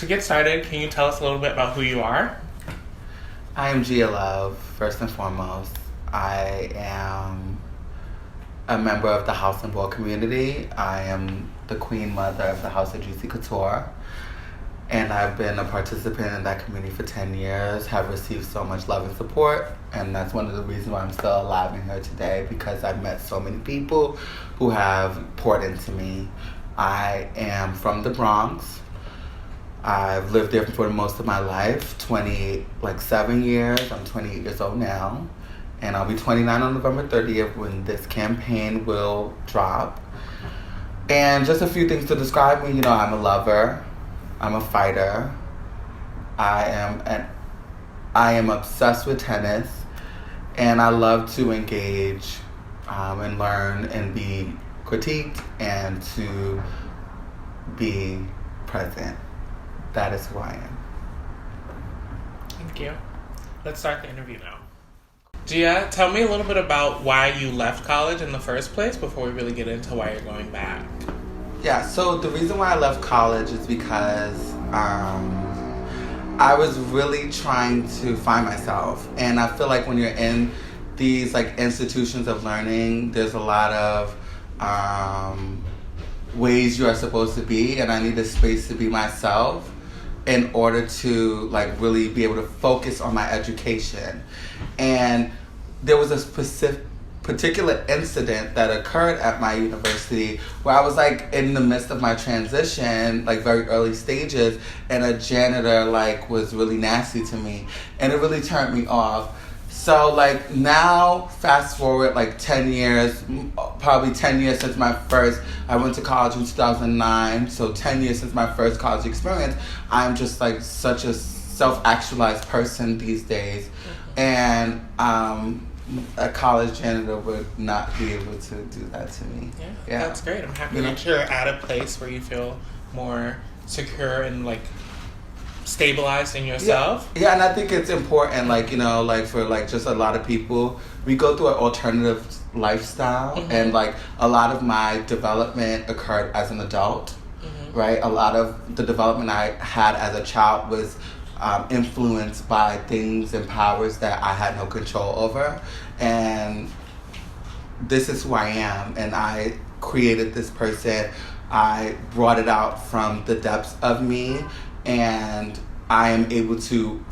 to get started, can you tell us a little bit about who you are? I am Gia Love, first and foremost. I am a member of the House and Ball community. I am the queen mother of the House of Juicy Couture. And I've been a participant in that community for 10 years, have received so much love and support. And that's one of the reasons why I'm still alive and here today, because I've met so many people who have poured into me. I am from the Bronx. I've lived there for most of my life, 7 years. I'm 28 years old now. And I'll be 29 on November 30th when this campaign will drop. And just a few things to describe me. I'm a lover. I'm a fighter. I am obsessed with tennis. And I love to engage and learn and be critiqued and to be present. That is who I am. Thank you. Let's start the interview now. Gia, tell me a little bit about why you left college in the first place before we really get into why you're going back. Yeah, so the reason why I left college is because I was really trying to find myself. And I feel like when you're in these institutions of learning, there's a lot of ways you are supposed to be, and I need a space to be myself in order to really be able to focus on my education. And there was a particular incident that occurred at my university where I was in the midst of my transition, very early stages, and a janitor was really nasty to me, and it really turned me off. So now, fast forward 10 years, probably 10 years since I went to college in 2009, so 10 years since my first college experience, I'm just such a self-actualized person these days. And a college janitor would not be able to do that to me. Yeah. That's great. I'm happy that you're at a place where you feel more secure and stabilized in yourself. Yeah, and I think it's important, for just a lot of people, we go through an alternative lifestyle, and a lot of my development occurred as an adult, right? A lot of the development I had as a child was influenced by things and powers that I had no control over, and this is who I am, and I created this person. I brought it out from the depths of me, and I am able to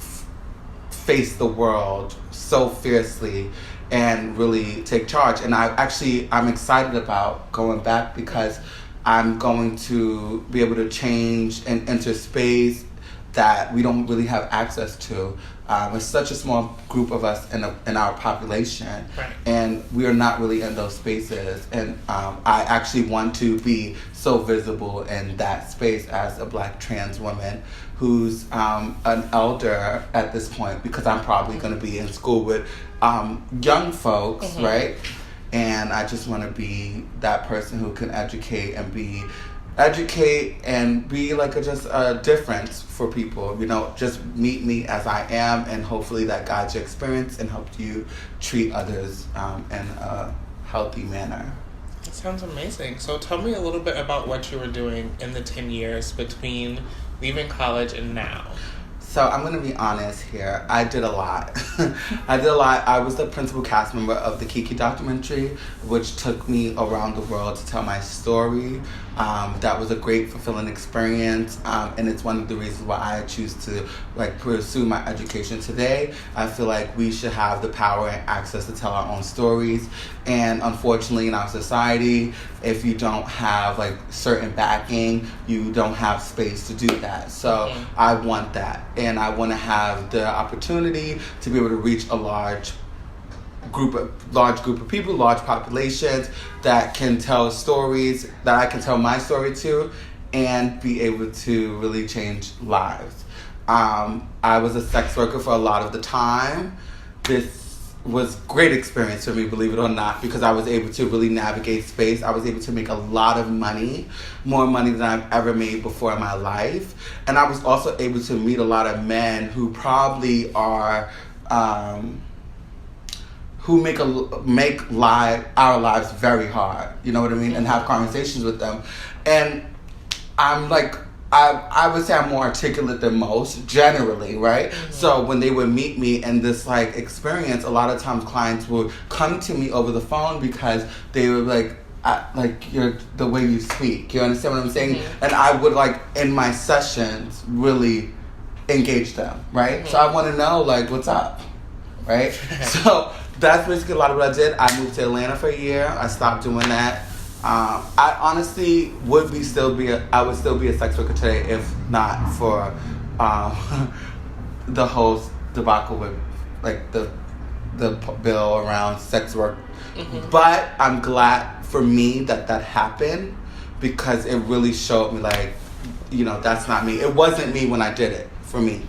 face the world so fiercely and really take charge. And I'm excited about going back because I'm going to be able to change and enter space that we don't really have access to. It's such a small group of us in our population, right. And we are not really in those spaces. And I actually want to be so visible in that space as a Black trans woman who's an elder at this point, because I'm probably going to be in school with young folks, right? And I just want to be that person who can educate and be just a difference for people. Just meet me as I am, and hopefully that guides your experience and helps you treat others in a healthy manner. That sounds amazing. So tell me a little bit about what you were doing in the 10 years between leaving college and now. So I'm going to be honest here. I did a lot. I was the principal cast member of the Kiki documentary, which took me around the world to tell my story. That was a great, fulfilling experience, and it's one of the reasons why I choose to pursue my education today. I feel like we should have the power and access to tell our own stories, and unfortunately in our society, if you don't have certain backing, you don't have space to do that. So I want that, and I want to have the opportunity to be able to reach a large group of people, large populations that can tell stories that I can tell my story to, and be able to really change lives. I was a sex worker for a lot of the time. This was great experience for me, believe it or not, because I was able to really navigate space. I was able to make a lot of money, more money than I've ever made before in my life. And I was also able to meet a lot of men who probably are who make our lives very hard, you know what I mean, and have conversations with them. And I'm I would say I'm more articulate than most, generally, right? Mm-hmm. So when they would meet me in this like experience, a lot of times clients would come to me over the phone because they were like you're the way you speak. You understand what I'm saying? Mm-hmm. And I would like in my sessions really engage them, right? Mm-hmm. So I want to know like what's up, right? So that's basically a lot of what I did. I moved to Atlanta for a year. I stopped doing that. I honestly would still be a sex worker today if not for the whole debacle with like the bill around sex work. Mm-hmm. But I'm glad for me that happened because it really showed me like, you know, that's not me. It wasn't me when I did it for me.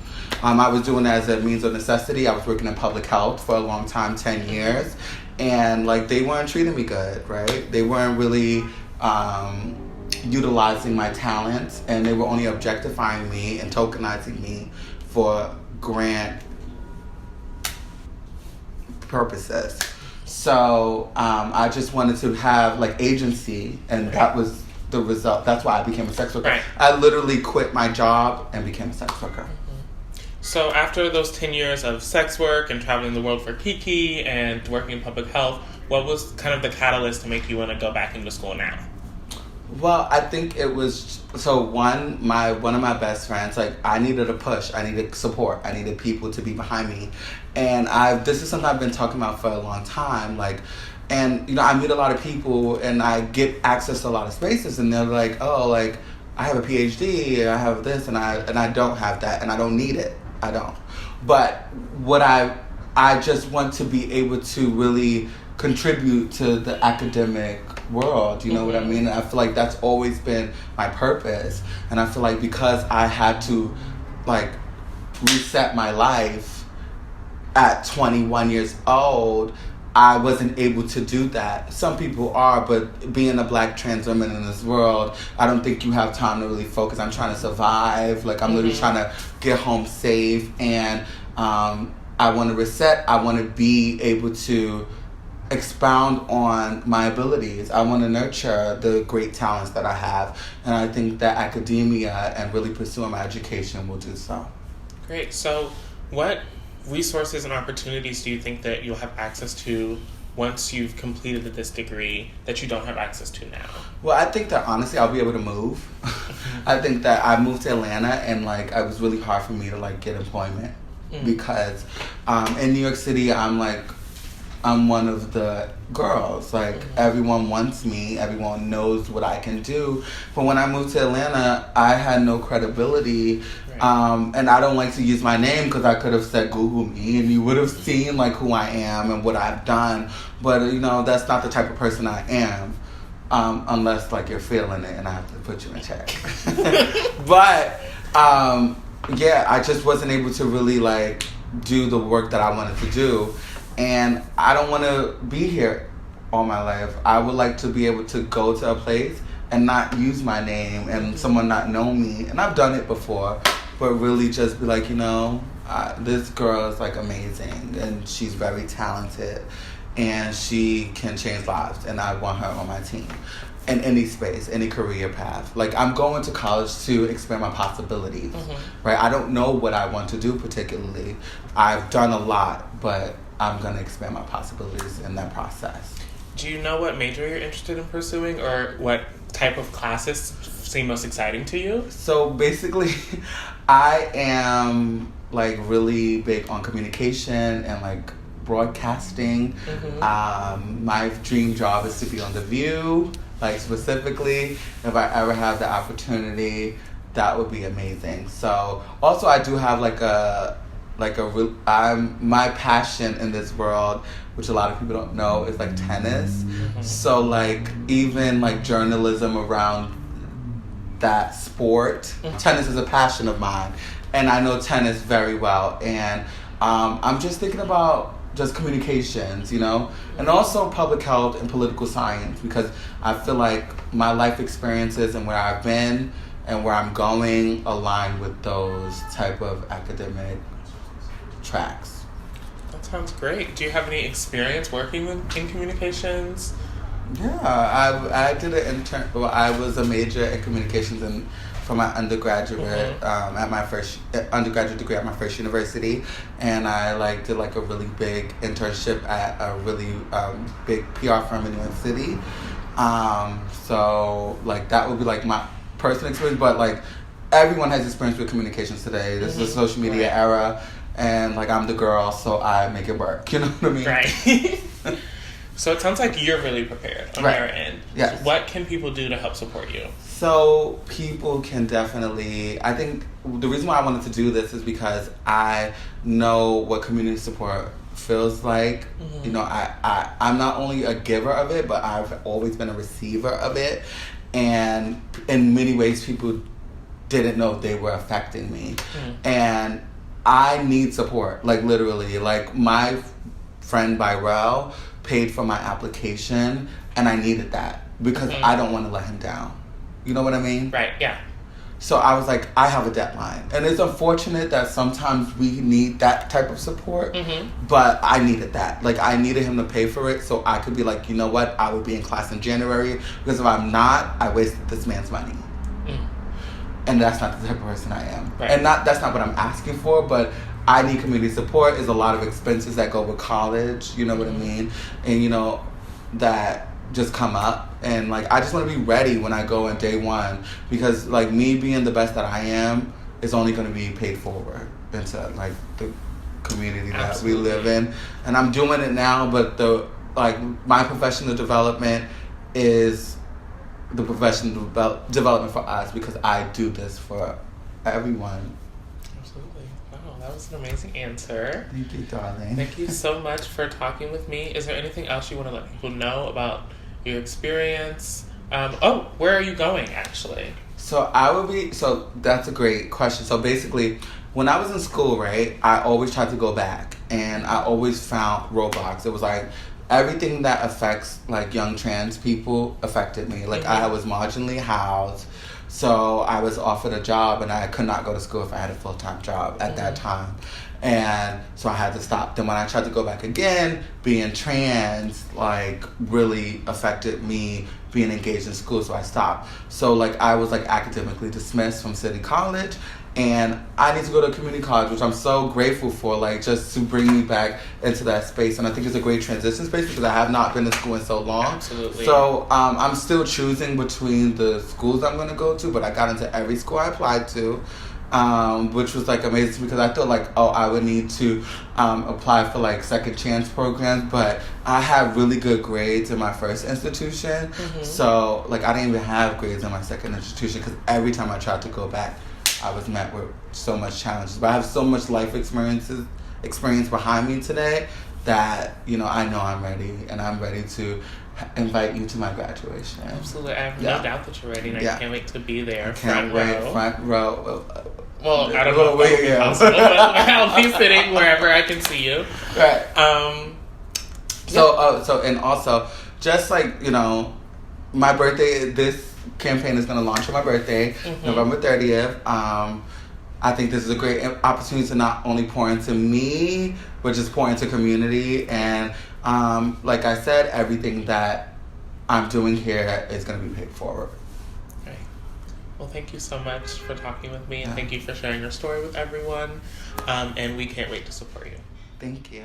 I was doing it as a means of necessity. I was working in public health for a long time, 10 years. And, like, they weren't treating me good, right? They weren't really utilizing my talents. And they were only objectifying me and tokenizing me for grant purposes. So I just wanted to have, like, agency. And that was the result. That's why I became a sex worker. Right. I literally quit my job and became a sex worker. So after those 10 years of sex work and traveling the world for Kiki and working in public health, what was kind of the catalyst to make you want to go back into school now? Well, I think it was, so one of my best friends, like, I needed a push. I needed support. I needed people to be behind me. And this is something I've been talking about for a long time, like, and, you know, I meet a lot of people and I get access to a lot of spaces and they're like, oh, like, I have a PhD, I have this, and I don't have that, and I don't need it. I don't. But what I just want to be able to really contribute to the academic world, you know what I mean? And I feel like that's always been my purpose. And I feel like because I had to, like, reset my life at 21 years old, I wasn't able to do that. Some people are, but being a black trans woman in this world, I don't think you have time to really focus. I'm trying to survive. Like, I'm literally trying to get home safe. And I want to reset. I want to be able to expound on my abilities. I want to nurture the great talents that I have. And I think that academia and really pursuing my education will do so. Great. So what resources and opportunities do you think that you'll have access to once you've completed this degree that you don't have access to now? Well, I think that honestly I'll be able to move. I think that I moved to Atlanta and like it was really hard for me to like get employment because in New York City I'm one of the girls. Like everyone wants me, everyone knows what I can do. But when I moved to Atlanta, I had no credibility. And I don't like to use my name because I could have said Google me and you would have seen like who I am and what I've done. But you know, that's not the type of person I am. Unless like you're feeling it and I have to put you in check. But yeah, I just wasn't able to really like do the work that I wanted to do. And I don't want to be here all my life. I would like to be able to go to a place and not use my name and someone not know me. And I've done it before. But really just be like, you know, this girl is like amazing and she's very talented and she can change lives and I want her on my team in any space, any career path. Like I'm going to college to expand my possibilities, right? I don't know what I want to do particularly. I've done a lot, but I'm going to expand my possibilities in that process. Do you know what major you're interested in pursuing or what type of classes seem most exciting to you? So basically, I am like really big on communication and like broadcasting. My dream job is to be on The View, like specifically. If I ever have the opportunity, that would be amazing. So also I do have my passion in this world, which a lot of people don't know, is like tennis. So like even like journalism around that sport. Tennis is a passion of mine and I know tennis very well. And I'm just thinking about just communications, you know, and also public health and political science because I feel like my life experiences and where I've been and where I'm going align with those type of academic tracks. That sounds great. Do you have any experience working in communications? Yeah, I did an intern. Well, I was a major in communications for my undergraduate at my first undergraduate degree at my first university, and I like did like a really big internship at a really big PR firm in New York City. So like that would be like my personal experience, but like everyone has experience with communications today. This is a social media era, and like I'm the girl, so I make it work. You know what I mean? Right. So it sounds like you're really prepared on your end. Yes. What can people do to help support you? So people can definitely, I think the reason why I wanted to do this is because I know what community support feels like. You know, I'm not only a giver of it, but I've always been a receiver of it. And in many ways, people didn't know they were affecting me. And I need support, like literally. Like my friend Byrell paid for my application, and I needed that because I don't want to let him down. You know what I mean? Right, yeah. So I was like, I have a deadline. And it's unfortunate that sometimes we need that type of support, but I needed that. Like, I needed him to pay for it so I could be like, you know what? I would be in class in January, because if I'm not, I wasted this man's money. And that's not the type of person I am. Right. And that's not what I'm asking for, but I need community support. There's a lot of expenses that go with college, you know what I mean? And, you know, that just come up. And, like, I just want to be ready when I go in day one, because, like, me being the best that I am is only going to be paid forward into, like, the community that we live in. And I'm doing it now, but my professional development is the professional development for us, because I do this for everyone. Absolutely. Wow, that was an amazing answer. Thank you, darling. Thank you so much for talking with me. Is there anything else you want to let people know about your experience? Where are you going, actually? So that's a great question. So basically, when I was in school, right, I always tried to go back, and I always found roadblocks. It was like, everything that affects, like, young trans people affected me. Like, I was marginally housed, so I was offered a job, and I could not go to school if I had a full-time job at that time. And so I had to stop. Then when I tried to go back again, being trans, like, really affected me being engaged in school, so I stopped. So, like, I was, like, academically dismissed from City College, and I need to go to a community college, which I'm so grateful for, like, just to bring me back into that space. And I think it's a great transition space because I have not been to school in so long. Absolutely. So I'm still choosing between the schools I'm going to go to, but I got into every school I applied to, which was, like, amazing, because I thought, like, I would need to apply for, like, second chance programs, but I had really good grades in my first institution. So, like, I didn't even have grades in my second institution, because every time I tried to go back, I was met with so much challenges. But I have so much life experience behind me today that, you know I'm ready, and I'm ready to invite you to my graduation. Absolutely. I have no doubt that you're ready, and I can't wait to be there. Front row. Well, I don't know if that would be possible, but I'll be sitting wherever I can see you. Right. So and also, just like, my birthday, this campaign is going to launch on my birthday, November 30th. I think this is a great opportunity to not only pour into me, but just pour into community. And like I said, everything that I'm doing here is going to be paid forward. Right. Well, thank you so much for talking with me, and thank you for sharing your story with everyone. And we can't wait to support you. Thank you.